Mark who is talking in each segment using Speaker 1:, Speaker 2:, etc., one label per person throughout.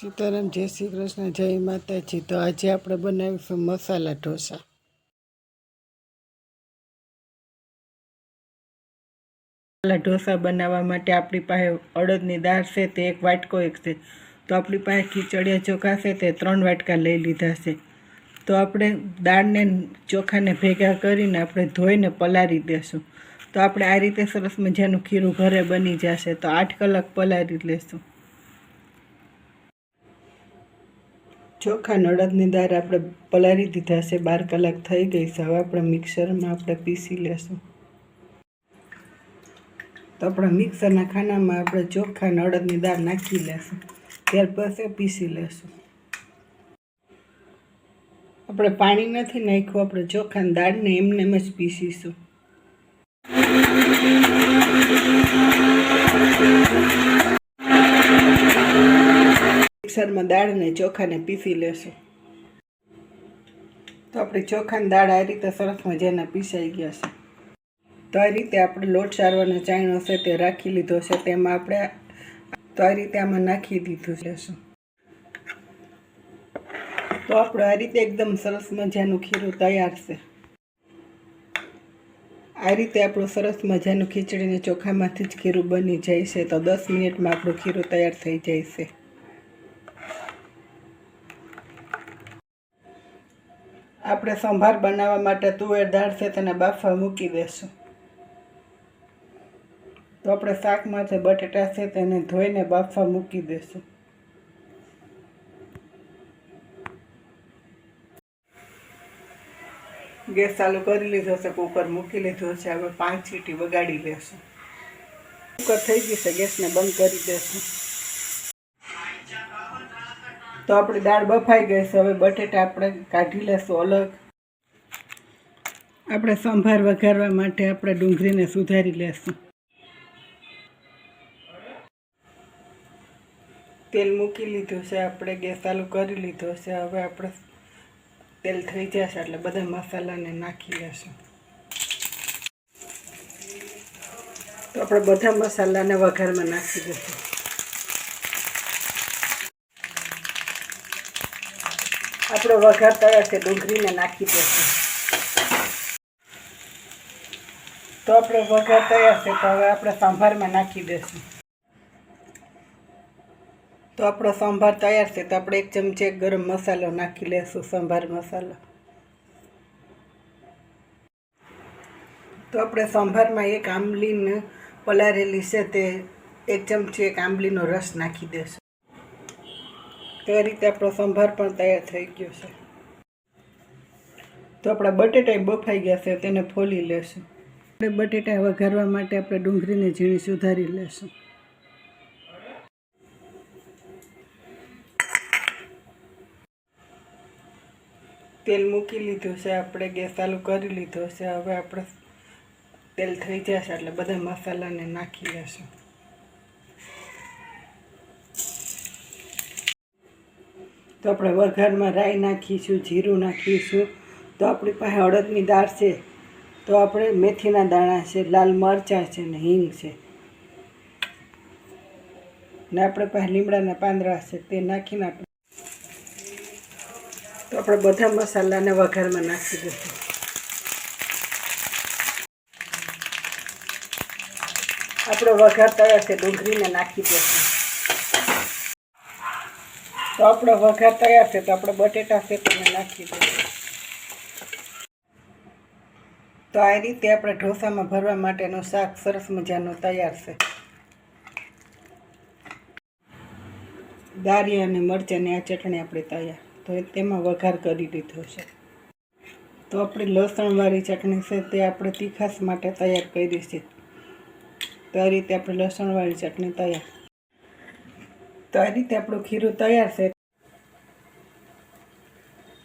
Speaker 1: સીતારામ, જય શ્રી કૃષ્ણ, જય માતાજી। તો આજે આપણે બનાવીશું મસાલા ઢોસા। મસાલા ઢોસા બનાવવા માટે આપણી પાસે અડદની દાળ છે તે 1 વાટકો છે, તો આપણી પાસે ખીચડિયા ચોખા છે તે 3 વાટકા લઈ લીધા છે। તો આપણે દાળને ચોખાને ભેગા કરીને આપણે ધોઈને પલાળી દેશું। તો આપણે આ રીતે સરસ મજાનું ખીરું ઘરે બની જશે। તો 8 કલાક પલાળી લેશું। ચોખા અને અડદની દાળ આપણે પલાળી દીધા છે, 12 કલાક થઈ ગઈ છે। હવે આપણે મિક્સરમાં આપણે પીસી લેશું। તો આપણા મિક્સરના ખાનામાં આપણે ચોખા અને અડદની દાળ નાખી લેશું, ત્યાર પછી પીસી લેશું। આપણે પાણી નથી નાખ્યું, આપણે ચોખા અને દાળને એમને એમ જ પીસીશું। મિક્સરમાં દાળ અને ચોખાને પીસી લેશું। તો આપણી ચોખા અને દાળ આ રીતે સરસ મજાના પીસાઈ ગયા છે। તો આ રીતે આપણે લોટ સારવાનો ચાયણો છે તે રાખી લીધો છે, તેમાં આપણે તો આ રીતે આમાં નાખી દીધું લેશું। તો આપણે આ રીતે એકદમ સરસ મજાનું ખીરું તૈયાર છે। આ રીતે આપણું સરસ મજાનું ખીચડીને ચોખામાંથી જ ખીરું બની જાય છે। તો 10 મિનિટમાં આપણું ખીરું તૈયાર થઈ જાય છે। આપણે સંભાર બનાવવા માટે તુવેર દાળ છે તેને બાફવા મૂકી દેશું। તો આપણે શાક માટે બટેટા છે તેને ધોઈને બાફવા મૂકી દેશું। ગેસ ચાલુ કરી લીધો છે, કુકર મૂકી લીધું છે। હવે 5 સીટી વગાડી લેશું। કુકર થઈ ગયું છે, ગેસને બંધ કરી દેશું। તો આપણી દાળ બફાઈ ગઈ છે, હવે બટેટા આપણે કાઢી લેશું અલગ। આપણે સંભાર વઘારવા માટે આપણે ડુંગળીને સુધારી લેશું। તેલ મૂકી લીધું છે, આપણે ગેસ ચાલુ કરી લીધો છે। હવે આપણે તેલ થઈ જશે એટલે બધા મસાલાને નાખી લેશું। તો આપણે બધા મસાલાને વઘારમાં નાખી દઈશું। આપણો વઘાર તૈયાર છે, ડુંગળીને નાખી દઈશું। તો આપણો વઘાર તૈયાર છે, તો હવે આપણે સંભારમાં નાખી દઈશું। તો આપણો સંભાર તૈયાર છે, તો આપણે 1 ચમચી ગરમ મસાલો નાખી લેશું, સંભાર મસાલો। તો આપણે સંભારમાં 1 આંબલીને પલાળેલી છે તે 1 ચમચી 1 આંબલીનો રસ નાખી દેશું। તો આ રીતે આપણો સંભાર પણ તૈયાર થઈ ગયો છે। તો આપણા બટેટા બફાઈ ગયા છે, તેને ફોલી લેશું। આપણે બટેટા વઘારવા માટે આપણે ડુંગળીને ઝીણી સુધારી લેશું। તેલ મૂકી લીધું છે, આપણે ગેસ ચાલુ કરી લીધો છે। હવે આપણે તેલ થઈ જશે એટલે બધા મસાલાને નાખી લેશું। તો આપણે વઘારમાં રાઈ નાખીશું, જીરું નાખીશું। તો આપણી પાસે અડદની દાળ છે, તો આપણે મેથીના દાણા છે, લાલ મરચાં છે ને હિંગ છે, ને આપણે પાસે લીમડાના પાંદડા છે તે નાખીને આપણે તો આપણે બધા મસાલાને વઘારમાં નાખી દઈશું। આપણો વઘાર તૈયાર છે, ડુંગળીને નાખી દઈશું। તો આપણો વઘાર તૈયાર છે, તો આપણે બટેટા છે તેને નાખી દઈશું। તો આ રીતે આપણે ઢોસામાં ભરવા માટેનું શાક સરસ મજાનું તૈયાર છે। દાળી અને મરચાંની આ ચટણી આપણી તૈયાર। તો તેમાં વઘાર કરી દીધો છે। તો આપણી લસણવાળી ચટણી છે તે આપણે તીખાશ માટે તૈયાર કરી છે। તો આ રીતે આપણે લસણવાળી ચટણી તૈયાર। તો આ રીતે આપણું ખીરું તૈયાર છે।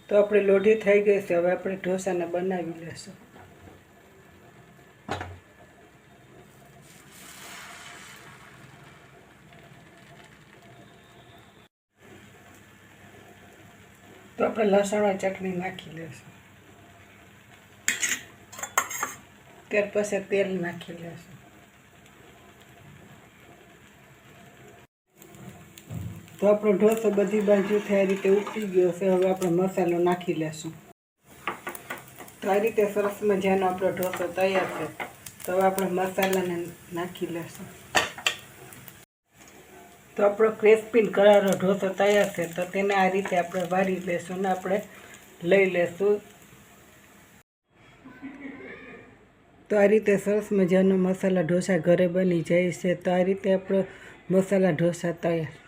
Speaker 1: તો આપણી લોઢી થઈ ગઈ છે, હવે આપણે ઢોસાને બનાવી લેશું। તો આપણે લસણવાળી ચટણી નાખી લેશું, ત્યાર પછી તેલ નાખી લેશું। તો આપણો ઢોસો બધી બાજુથી આ રીતે ઉકળી ગયો છે. હવે આપણે મસાલો નાખી લેશું. તો આ રીતે સરસ મજાનો આપણો ઢોસો તૈયાર છે. તો હવે આપણે મસાલાને નાખી લેશું. તો આપણો ક્રિસ્પી કરારો ઢોસો તૈયાર છે. તો તેને આ રીતે આપણે વારી લેશું ને આપણે લઈ લેશું. તો આ રીતે સરસ મજાનો મસાલા ઢોસા ઘરે બની જાય છે. તો આ રીતે આપણો મસાલા ઢોસા તૈયાર.